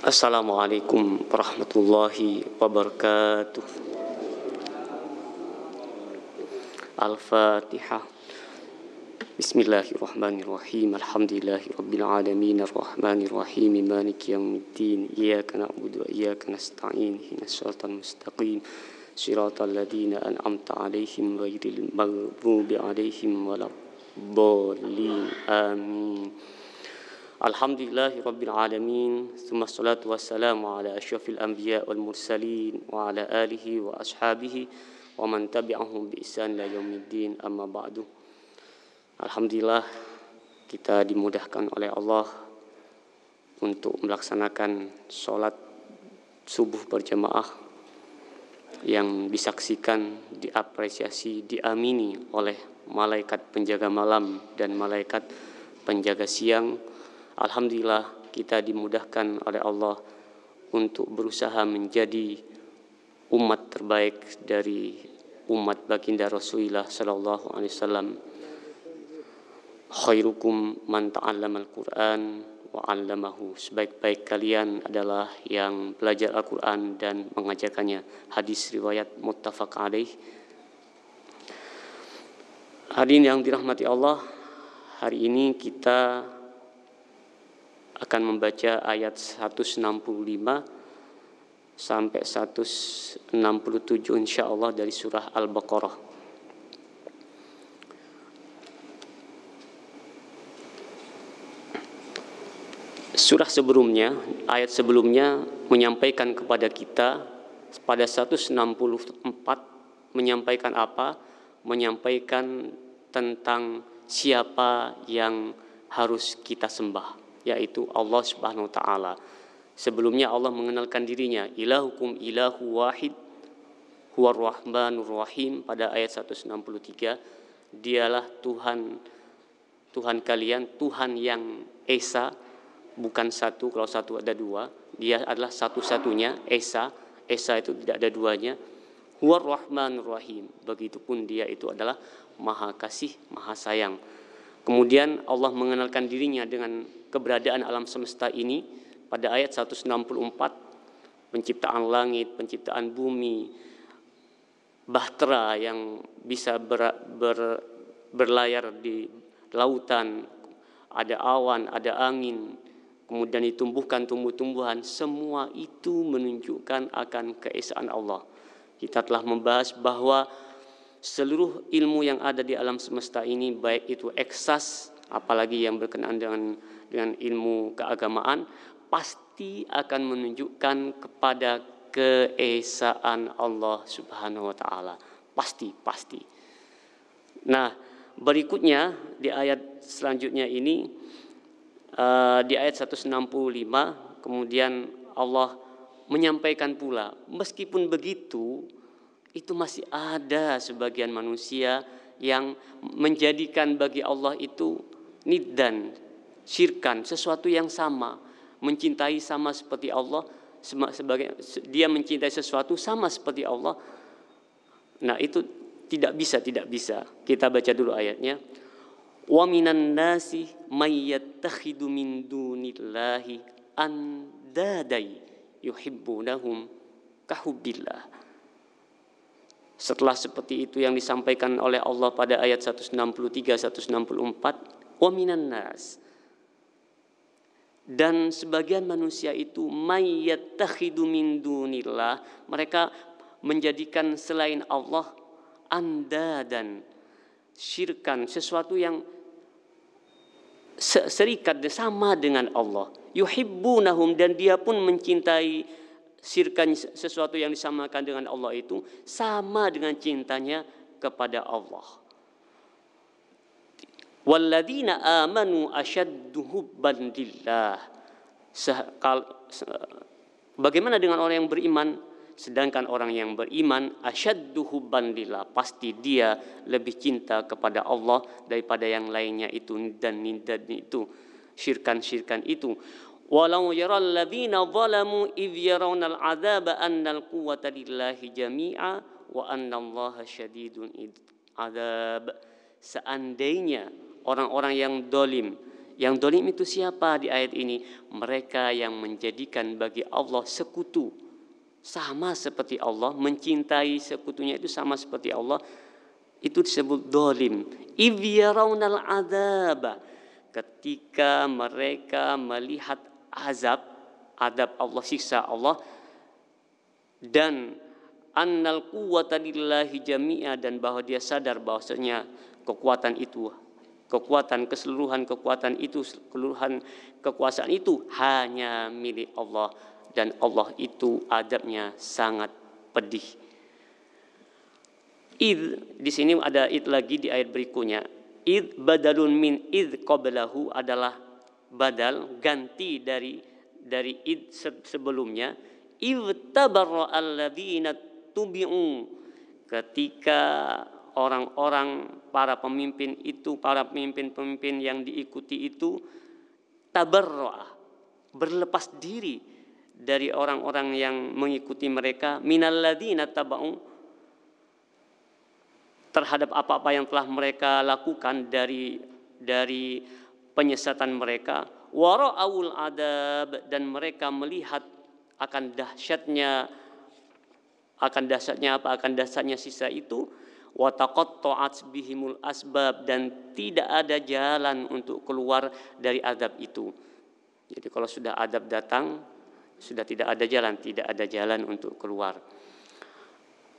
Assalamualaikum warahmatullahi wabarakatuh. Al-Fatihah. Bismillahirrahmanirrahim. Alhamdulillahi rabbil alamin arrahmanir rahim maliki yaumiddin. Iyyaka na'budu wa iyyaka nasta'in. Ihdinas siratal mustaqim. Shiratal ladzina an'amta 'alaihim ghairil maghdubi 'alaihim waladdallin. Amin. Alhamdulillahi rabbil alamin. Tsumma sholatu wassalamu ala asyrafil anbiya wal mursalin wa ala alihi wa ashabihi wa man tabi'ahum bi ihsan ila yaumiddin. Amma ba'du. Alhamdulillah kita dimudahkan oleh Allah untuk melaksanakan sholat subuh berjamaah yang disaksikan, diapresiasi, diamini oleh malaikat penjaga malam dan malaikat penjaga siang. Alhamdulillah kita dimudahkan oleh Allah untuk berusaha menjadi umat terbaik dari umat baginda Rasulullah sallallahu alaihi wasallam. Khairukum man ta'allamal Qur'an wa 'allamahu. Sebaik-baik kalian adalah yang belajar Al-Qur'an dan mengajarkannya. Hadis riwayat muttafaq alaih. Hadirin yang dirahmati Allah, hari ini kita akan membaca ayat 165 sampai 167 insyaallah dari surah Al-Baqarah. Surah sebelumnya, ayat sebelumnya menyampaikan kepada kita pada 164 menyampaikan apa? Menyampaikan tentang siapa yang harus kita sembah, yaitu Allah Subhanahu wa taala. Sebelumnya Allah mengenalkan dirinya, ilahukum ilahu wahid huwar rahmanur rahim, pada ayat 163. Dialah Tuhan kalian, Tuhan yang esa, bukan satu. Kalau satu ada dua, dia adalah satu-satunya, esa itu tidak ada duanya. Huwar rahmanur rahim, begitupun dia itu adalah maha kasih, maha sayang. Kemudian Allah mengenalkan dirinya dengan keberadaan alam semesta ini pada ayat 164, penciptaan langit, penciptaan bumi, bahtera yang bisa berlayar di lautan, ada awan, ada angin, kemudian ditumbuhkan tumbuh-tumbuhan. Semua itu menunjukkan akan keesaan Allah. Kita telah membahas bahwa seluruh ilmu yang ada di alam semesta ini, baik itu eksas, apalagi yang berkenaan dengan ilmu keagamaan, pasti akan menunjukkan kepada keesaan Allah Subhanahu wa taala. Pasti. Nah, berikutnya di ayat selanjutnya ini, di ayat 165, kemudian Allah menyampaikan pula, meskipun begitu, itu masih ada sebagian manusia yang menjadikan bagi Allah itu niddan, syirkan, sesuatu yang sama, mencintai sama seperti Allah, dia mencintai sesuatu sama seperti Allah. Nah, itu tidak bisa. Kita baca dulu ayatnya. Wa minan nasi may yattakhidu min dunillahi andadai yuhibbunahum kahubbillah. Setelah seperti itu yang disampaikan oleh Allah pada ayat 163, 164, wa minan nas, dan sebagian manusia itu may yattakhidu min dunillah, mereka menjadikan selain Allah andadan, syirkan, sesuatu yang serikat sama dengan Allah. Yuhibbunahum, dan dia pun mencintai syirkan, sesuatu yang disamakan dengan Allah itu sama dengan cintanya kepada Allah. Walladzina amanu asyaddu hubban lillah. Bagaimana dengan orang yang beriman? Sedangkan orang yang beriman asyaddu hubban lillah, pasti dia lebih cinta kepada Allah daripada yang lainnya itu, dan itu syirkan itu. Walau yaral ladzina zalamu idh yarawna al-'adzaba annal quwwata lillahi jami'a wa annallaha syadidul 'adzab. Seandainya orang-orang yang dolim Yang dolim itu siapa di ayat ini? Mereka yang menjadikan bagi Allah sekutu. Sama seperti Allah, mencintai sekutunya itu sama seperti Allah. Itu disebut dolim. Idh yarawnal adzaba. Ketika mereka melihat azab Allah, siksa Allah. Dan annal quwwata lillahi jami'a, dan bahwa dia sadar bahwasanya kekuatan itu, kekuatan keseluruhan kekuatan itu, keseluruhan kekuasaan itu hanya milik Allah, dan Allah itu adabnya sangat pedih. Id di sini ada id lagi di ayat berikutnya. Id badalun min id qablahu adalah badal ganti dari id sebelumnya. Ittabarra alladzina tubi'u, ketika orang-orang para pemimpin yang diikuti itu tabarra, berlepas diri dari orang-orang yang mengikuti mereka, minalladzina taba'u, terhadap apa-apa yang telah mereka lakukan dari penyesatan mereka, wara'aul adab, dan mereka melihat akan dahsyatnya sisa itu, wa taqatta'at bihimul asbab, dan tidak ada jalan untuk keluar dari adab itu. Jadi kalau sudah adab datang, sudah tidak ada jalan untuk keluar.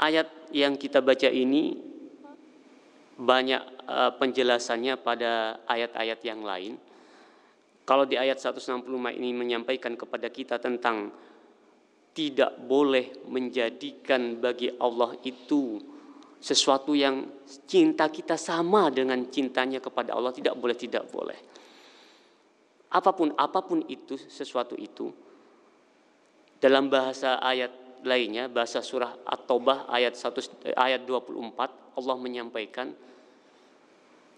Ayat yang kita baca ini banyak penjelasannya pada ayat-ayat yang lain. Kalau di ayat 165 ini menyampaikan kepada kita tentang tidak boleh menjadikan bagi Allah itu sesuatu yang cinta kita sama dengan cintanya kepada Allah. Tidak boleh. Apapun itu, sesuatu itu. Dalam bahasa ayat lainnya, bahasa surah At-Taubah ayat 24, Allah menyampaikan,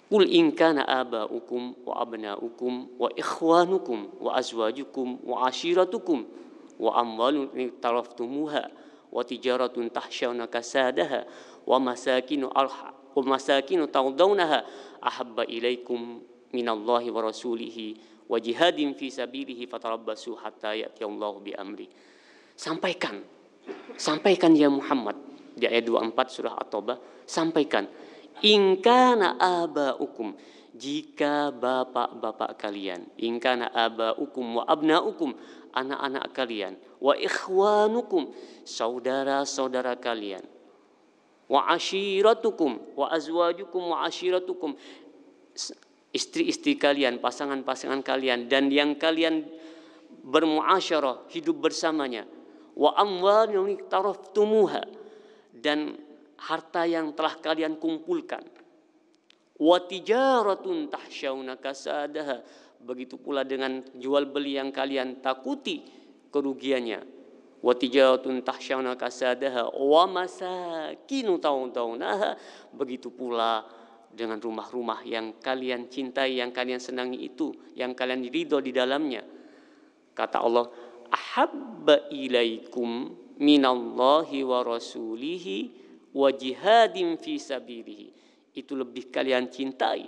Qul in kana aba'ukum wa abna'ukum wa ikhwanukum wa azwajukum wa ashiratukum wa amwalun taraftumuha wa tijaratun tahsyawna kasadaha wa masakinu tardawnaha ahabba ilaikum minallahi wa rasulihi wa jihadin fi sabilihi fatarabbasu hatta ya'tiyallahu bi amri. Sampaikan ya Muhammad, di ayat 24 surah At-Taubah, sampaikan, in kana aba'ukum, jika bapak-bapak kalian, in kana aba'ukum wa abna'ukum, anak-anak kalian, wa ikhwanukum, saudara-saudara kalian, wa ashiratukum, wa azwajukum wa ashiratukum, istri-istri kalian, pasangan-pasangan kalian, dan yang kalian bermuasyarah, hidup bersamanya, wa amwalun taraftumuha, dan harta yang telah kalian kumpulkan, wa tijaratun tahsyawna kasadaha, begitu pula dengan jual beli yang kalian takuti kerugiannya, wa tijaratun tahsyawna kasadaha wa masakinu tardawnaha, begitu pula dengan rumah-rumah yang kalian cintai, yang kalian senangi itu, yang kalian ridho di dalamnya. Kata Allah, ahabba ilaikum minallahi wa rasulihi wa jihadin fi sabilihi, itu lebih kalian cintai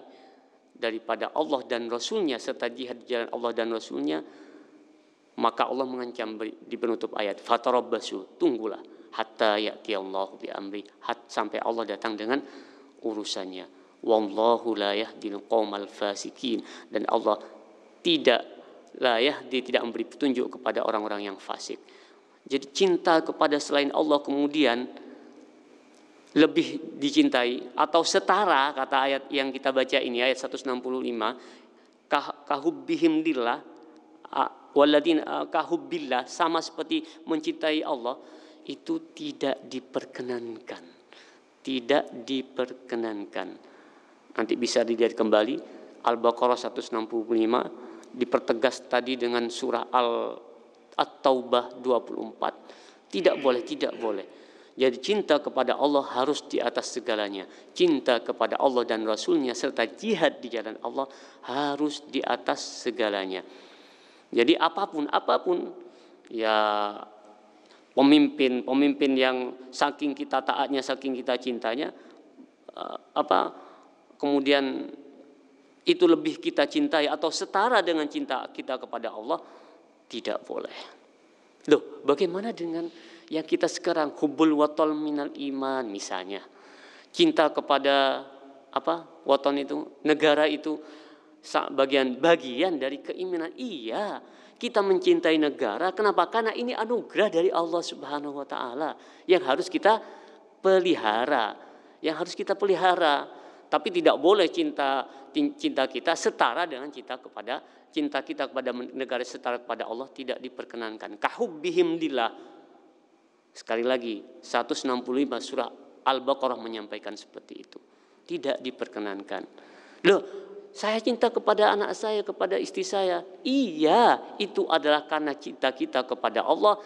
daripada Allah dan Rasulnya, serta jihad di jalan Allah dan Rasulnya. Maka Allah mengancam di penutup ayat, fatarabbasu, tunggulah, hatta ya'tiyallahu bi amri, sampai Allah datang dengan urusannya. Wallahu la yahdil qaumal fasikin, dan Allah tidak memberi petunjuk kepada orang-orang yang fasik. Jadi cinta kepada selain Allah kemudian lebih dicintai atau setara, kata ayat yang kita baca ini, ayat 165, kahubbihim lillah walladzina kahubbillah, sama seperti mencintai Allah, itu tidak diperkenankan. Nanti bisa dilihat kembali Al-Baqarah 165, dipertegas tadi dengan surah At-Taubah 24. Tidak boleh. Jadi cinta kepada Allah harus di atas segalanya. Cinta kepada Allah dan Rasulnya serta jihad di jalan Allah harus di atas segalanya. Jadi apapun ya, pemimpin yang saking kita taatnya, saking kita cintanya, kemudian itu lebih kita cintai atau setara dengan cinta kita kepada Allah, tidak boleh. Loh, bagaimana dengan yang kita sekarang hubbul watol minal iman misalnya. Cinta kepada waton itu, negara itu bagian dari keimanan. Iya, kita mencintai negara. Kenapa? Karena ini anugerah dari Allah Subhanahu wa taala yang harus kita pelihara, Tapi tidak boleh cinta kita setara dengan cinta kita kepada negara, setara kepada Allah, tidak diperkenankan. Kahubbihim lillah. Sekali lagi 165 surah Al-Baqarah menyampaikan seperti itu. Tidak diperkenankan. Loh, saya cinta kepada anak saya, kepada istri saya. Iya, itu adalah karena cinta kita kepada Allah.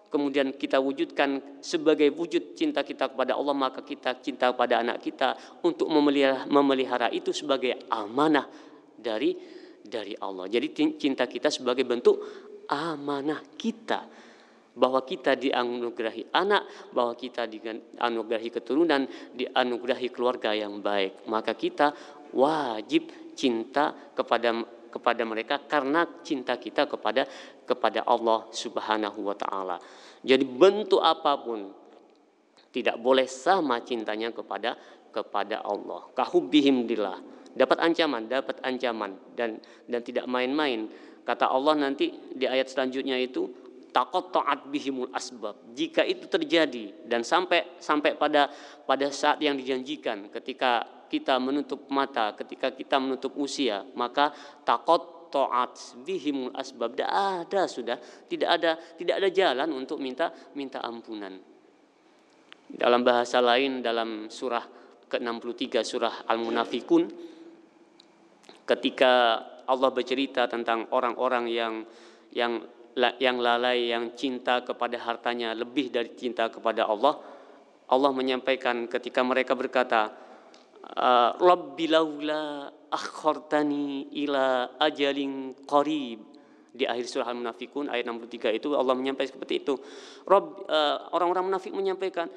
Kemudian kita wujudkan sebagai wujud cinta kita kepada Allah, maka kita cinta kepada anak kita untuk memelihara itu sebagai amanah dari Allah. Jadi cinta kita sebagai bentuk amanah kita, bahwa kita dianugerahi anak, bahwa kita dianugerahi keturunan, dianugerahi keluarga yang baik. Maka kita wajib cinta kepada mereka karena cinta kita kepada Allah Subhanahu wa taala. Jadi bentuk apapun tidak boleh sama cintanya kepada Allah. Kahubbihim lillah. Dapat ancaman dan tidak main-main. Kata Allah nanti di ayat selanjutnya itu, taqatta'at bihimul asbab. Jika itu terjadi dan sampai pada saat yang dijanjikan, ketika kita menutup mata, ketika kita menutup usia, maka taqatta'at bihimul asbab. Tidak ada jalan untuk minta ampunan. Dalam bahasa lain, dalam surah ke-63 surah Al-Munafikun, ketika Allah bercerita tentang orang-orang yang lalai, yang cinta kepada hartanya lebih dari cinta kepada Allah, Allah menyampaikan ketika mereka berkata, Rabbi laula akhartani ila ajalin qarib. Di akhir surah Al-Munafikun ayat 63 itu Allah menyampaikan seperti itu. Orang-orang munafik menyampaikan,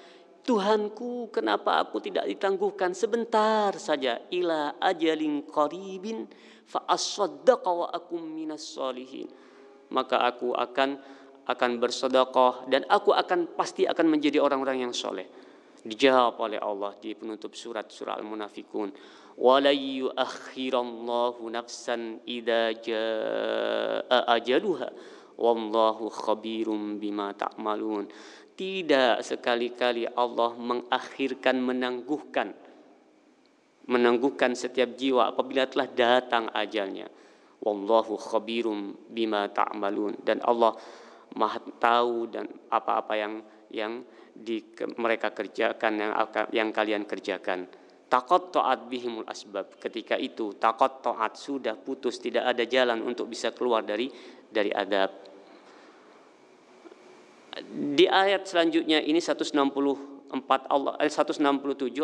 Tuhanku, kenapa aku tidak ditangguhkan sebentar saja, ila ajalin qaribin fa asaddaqa wa akum minas solihin. Maka aku akan bersedekah dan aku pasti akan menjadi orang-orang yang soleh. Dijawab oleh Allah di penutup surah Al-Munafikun, wala yuakhirallahu nafsan idza jaa ajaluha wallahu khabirum bima ta'malun. Tidak sekali-kali Allah menangguhkan setiap jiwa apabila telah datang ajalnya. Wallahu khabirum bima ta'malun. Dan Allah Maha tahu dan apa-apa yang mereka kerjakan, yang kalian kerjakan. Taqatta'at bihimul asbab. Ketika itu taqatta'at, sudah putus, tidak ada jalan untuk bisa keluar dari adab. Di ayat selanjutnya ini 167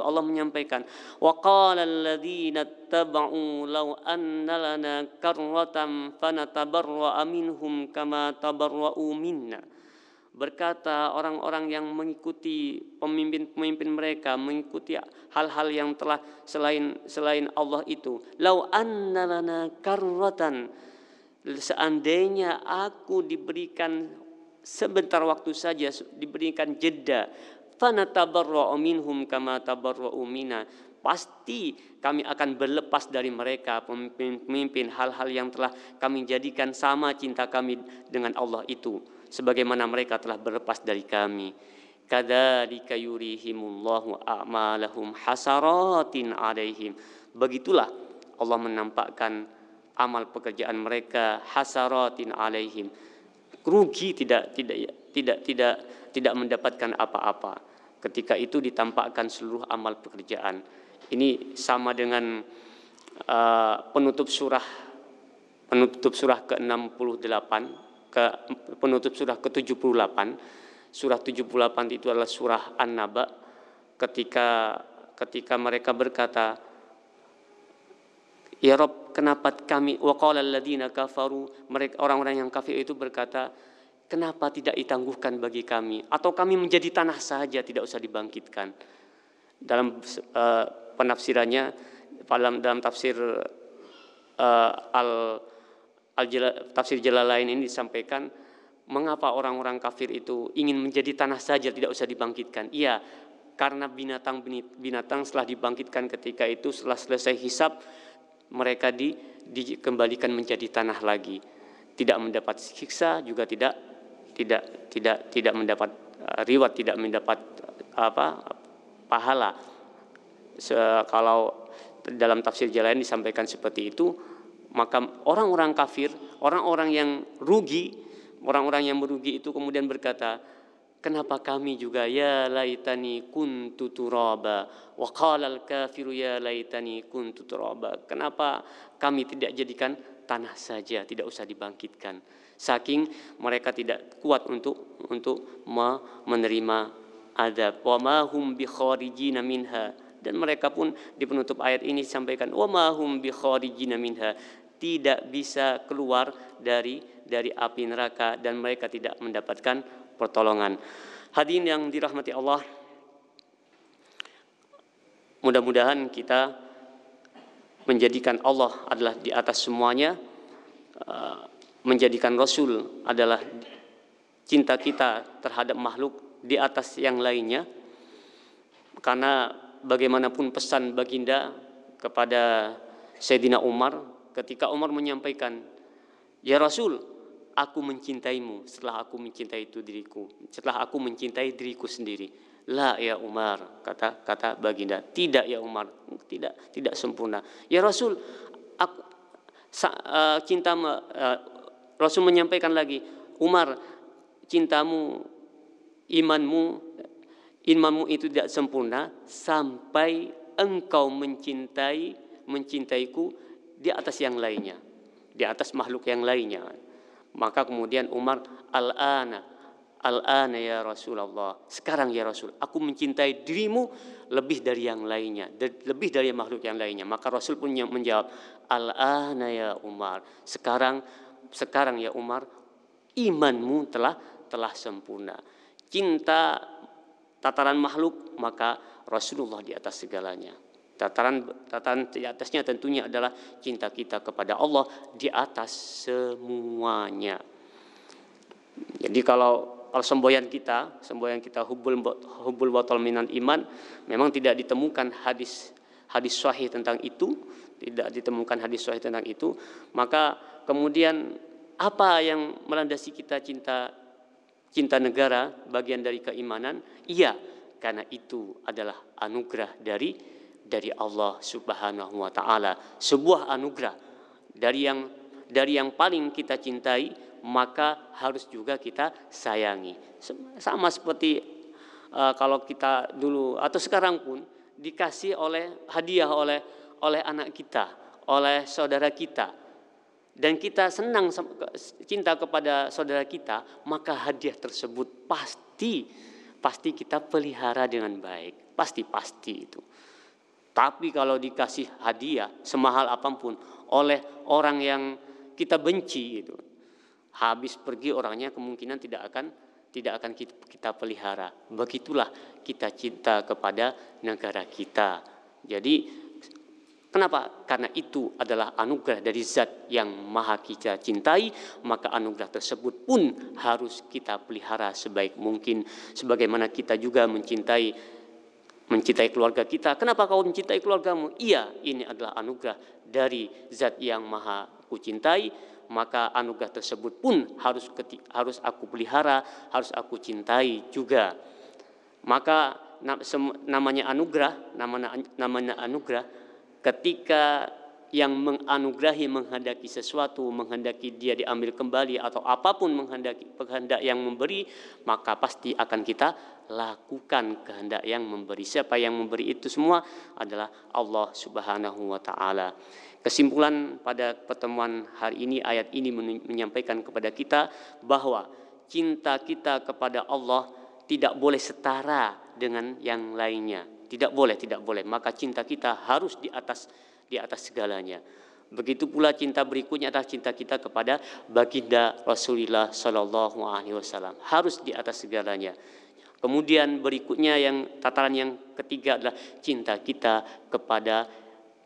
Allah menyampaikan, wa qala alladziina taba'u law anna lana karratan fanatabarra'a minhum kama tabarra'u minna. Berkata orang-orang yang mengikuti pemimpin mereka, mengikuti hal-hal yang telah selain Allah itu, law anna lana karratan, seandainya aku diberikan sebentar waktu saja, diberikan jeda, fanatabarra'u minhum kama tabarra'u minna, pasti kami akan berlepas dari mereka, pemimpin hal-hal yang telah kami jadikan sama cinta kami dengan Allah itu, sebagaimana mereka telah berlepas dari kami. Kadzalika yurihimullahu a'malahum hasaratin 'alaihim. Begitulah Allah menampakkan amal pekerjaan mereka hasaratin 'alaihim. Rugi, tidak mendapatkan apa-apa. Ketika itu ditampakkan seluruh amal pekerjaan. Ini sama dengan penutup surah ke-68, penutup surah ke-78. Surah 78 itu adalah surah An-Naba. Ketika mereka berkata, ya Rabb, kenapa kami, wa qala alladziina kafaru, mereka orang-orang yang kafir itu berkata, kenapa tidak ditangguhkan bagi kami, atau kami menjadi tanah saja, tidak usah dibangkitkan. Dalam penafsirannya, dalam tafsir Tafsir Jalalain ini disampaikan, mengapa orang-orang kafir itu ingin menjadi tanah saja, tidak usah dibangkitkan? Iya, karena binatang setelah dibangkitkan ketika itu, setelah selesai hisab, mereka dikembalikan menjadi tanah lagi, tidak mendapat siksa, juga tidak mendapat reward, tidak mendapat pahala. Kalau dalam tafsir Jalalain disampaikan seperti itu, maka orang-orang kafir, orang-orang yang merugi itu kemudian berkata, kenapa kami juga, ya laitani kuntu turaba, wa qalal kafiru ya laitani kuntu turaba. Kenapa kami tidak jadikan tanah saja, tidak usah dibangkitkan. Saking mereka tidak kuat untuk menerima azab. Wa ma hum bi kharijina minha. Dan mereka pun di penutup ayat ini disampaikan, wa ma hum bi kharijina minha, tidak bisa keluar dari api neraka, dan mereka tidak mendapatkan pertolongan. Hadirin yang dirahmati Allah, mudah-mudahan kita menjadikan Allah adalah di atas semuanya, menjadikan Rasul adalah cinta kita terhadap makhluk di atas yang lainnya. Karena bagaimanapun pesan baginda kepada Sayyidina Umar, ketika Umar menyampaikan, ya Rasul, aku mencintaimu setelah aku mencintai diriku sendiri. La ya Umar, kata baginda, tidak ya Umar, tidak sempurna. Ya Rasul, Rasul menyampaikan lagi, Umar, cintamu, imanmu itu tidak sempurna sampai engkau mencintaiku di atas yang lainnya, di atas makhluk yang lainnya. Maka kemudian Umar, al-ana ya Rasulullah, sekarang ya Rasul, aku mencintai dirimu lebih dari yang lainnya, lebih dari makhluk yang lainnya. Maka Rasul pun menjawab, al-ana ya Umar, sekarang ya Umar, imanmu telah sempurna. Cinta tataran makhluk, maka Rasulullah di atas segalanya. Tataran di atasnya tentunya adalah cinta kita kepada Allah di atas semuanya. Jadi kalau semboyan kita hubbul batal minal iman, memang tidak ditemukan hadis sahih tentang itu, maka kemudian apa yang melandasi kita cinta negara bagian dari keimanan? Iya, karena itu adalah anugerah dari Allah Subhanahu wa taala, sebuah anugerah dari yang paling kita cintai, maka harus juga kita sayangi. Sama seperti kalau kita dulu atau sekarang pun dikasih hadiah oleh anak kita, oleh saudara kita, dan kita senang cinta kepada saudara kita, maka hadiah tersebut pasti kita pelihara dengan baik, pasti itu. Tapi kalau dikasih hadiah semahal apapun oleh orang yang kita benci, itu habis pergi orangnya, kemungkinan tidak akan kita pelihara. Begitulah kita cinta kepada negara kita. Jadi kenapa? Karena itu adalah anugerah dari zat yang maha kita cintai, maka anugerah tersebut pun harus kita pelihara sebaik mungkin. Sebagaimana kita juga mencintai keluarga kita. Kenapa kau mencintai keluargamu? Iya, ini adalah anugerah dari zat yang maha kucintai, maka anugerah tersebut pun harus aku pelihara, harus aku cintai juga. Maka namanya anugerah ketika yang menganugerahi menghendaki sesuatu, menghendaki dia diambil kembali atau apapun kehendak yang memberi, maka pasti akan kita lakukan kehendak yang memberi. Siapa yang memberi itu semua adalah Allah Subhanahu wa taala. Kesimpulan pada pertemuan hari ini, ayat ini menyampaikan kepada kita bahwa cinta kita kepada Allah tidak boleh setara dengan yang lainnya. Tidak boleh. Maka cinta kita harus di atas segalanya. Begitu pula cinta berikutnya adalah cinta kita kepada baginda Rasulullah Sallallahu Alaihi Wasallam, harus di atas segalanya. Kemudian berikutnya tataran yang ketiga adalah cinta kita kepada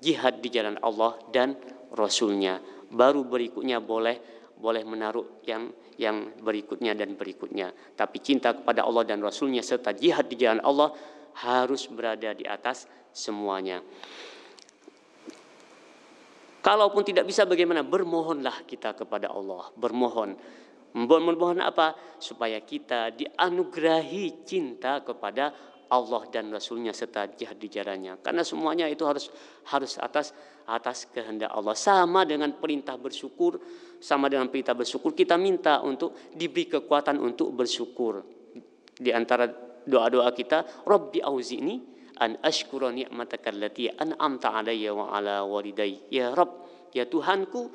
jihad di jalan Allah dan Rasulnya. Baru berikutnya boleh menaruh yang berikutnya dan berikutnya. Tapi cinta kepada Allah dan Rasulnya serta jihad di jalan Allah harus berada di atas semuanya. Kalaupun tidak bisa, bagaimana? Bermohonlah kita kepada Allah. Bermohon apa? Supaya kita dianugerahi cinta kepada Allah dan Rasulnya serta jihad di jalannya. Karena semuanya itu harus atas kehendak Allah. Sama dengan perintah bersyukur, kita minta untuk diberi kekuatan untuk bersyukur. Di antara doa-doa kita, Rabbi auzi'ni an ashkura ni'mataka allati an'amta alayya wa ala walidayya. Ya Rabb, ya Tuhanku,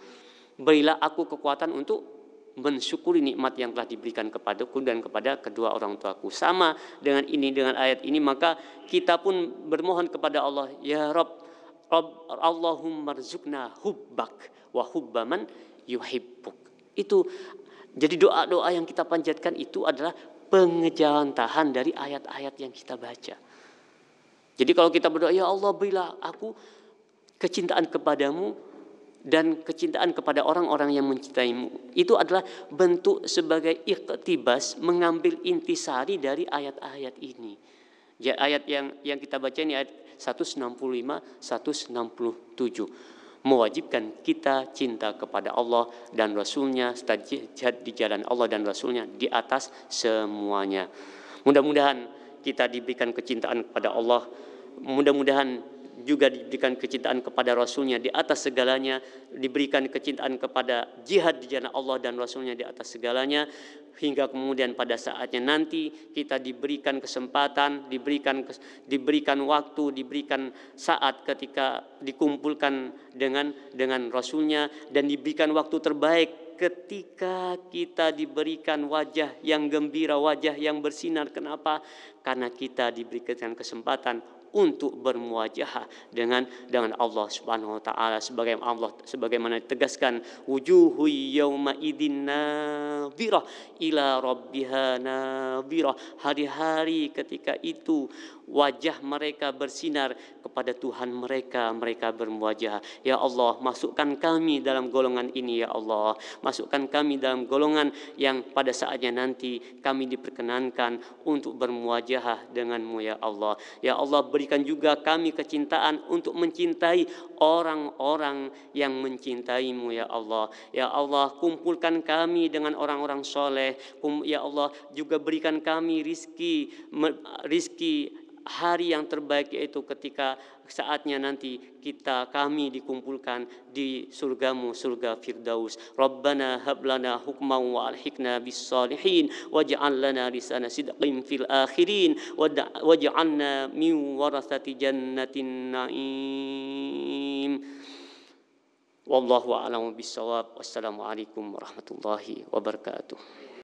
berilah aku kekuatan untuk mensyukuri nikmat yang telah diberikan kepadaku dan kepada kedua orang tuaku. Sama dengan ayat ini, maka kita pun bermohon kepada Allah, ya Rabb, Allahumma rzuqna hubbak wa hubba man yuhibbuk. Itu jadi doa-doa yang kita panjatkan itu adalah pengejawantahan dari ayat-ayat yang kita baca. Jadi kalau kita berdoa, ya Allah, berilah aku kecintaan kepadamu dan kecintaan kepada orang-orang yang mencintaimu. Itu adalah bentuk sebagai iktibas, mengambil intisari dari ayat-ayat ini. Ya, ayat yang kita baca ini ayat 165, 167. Mewajibkan kita cinta kepada Allah dan Rasulnya, jihad di jalan Allah dan Rasulnya di atas semuanya. Mudah-mudahan kita diberikan kecintaan kepada Allah, mudah-mudahan juga diberikan kecintaan kepada Rasulnya di atas segalanya, diberikan kecintaan kepada jihad di jalan Allah dan Rasulnya di atas segalanya, hingga kemudian pada saatnya nanti kita diberikan kesempatan, diberikan waktu, diberikan saat ketika dikumpulkan dengan Rasulnya, dan diberikan waktu terbaik ketika kita diberikan wajah yang gembira, wajah yang bersinar. Kenapa? Karena kita diberikan kesempatan untuk bermuajahah dengan Allah Subhanahu wa taala, sebagaimana ditegaskan, wujuhu yauma idzin nadhirah ila rabbiha nadhirah. Hari-hari ketika itu wajah mereka bersinar kepada Tuhan mereka bermuajah. Ya Allah, masukkan kami dalam golongan ini, ya Allah. Masukkan kami dalam golongan yang pada saatnya nanti kami diperkenankan untuk bermuajah denganmu, ya Allah. Ya Allah, berikan juga kami kecintaan untuk mencintai orang-orang yang mencintaimu, ya Allah. Ya Allah, kumpulkan kami dengan orang-orang soleh. Ya Allah, juga berikan kami rizki hari yang terbaik, yaitu ketika saatnya nanti kami dikumpulkan di surgamu, surga Firdaus. Rabbana hablana hukman wa alhiqna bis salihin waj'al lana lisana sidqin fil akhirin waj'alna min warathati jannatin na'im. Wallahu a'lamu bissawab. Wassalamualaikum warahmatullahi wabarakatuh.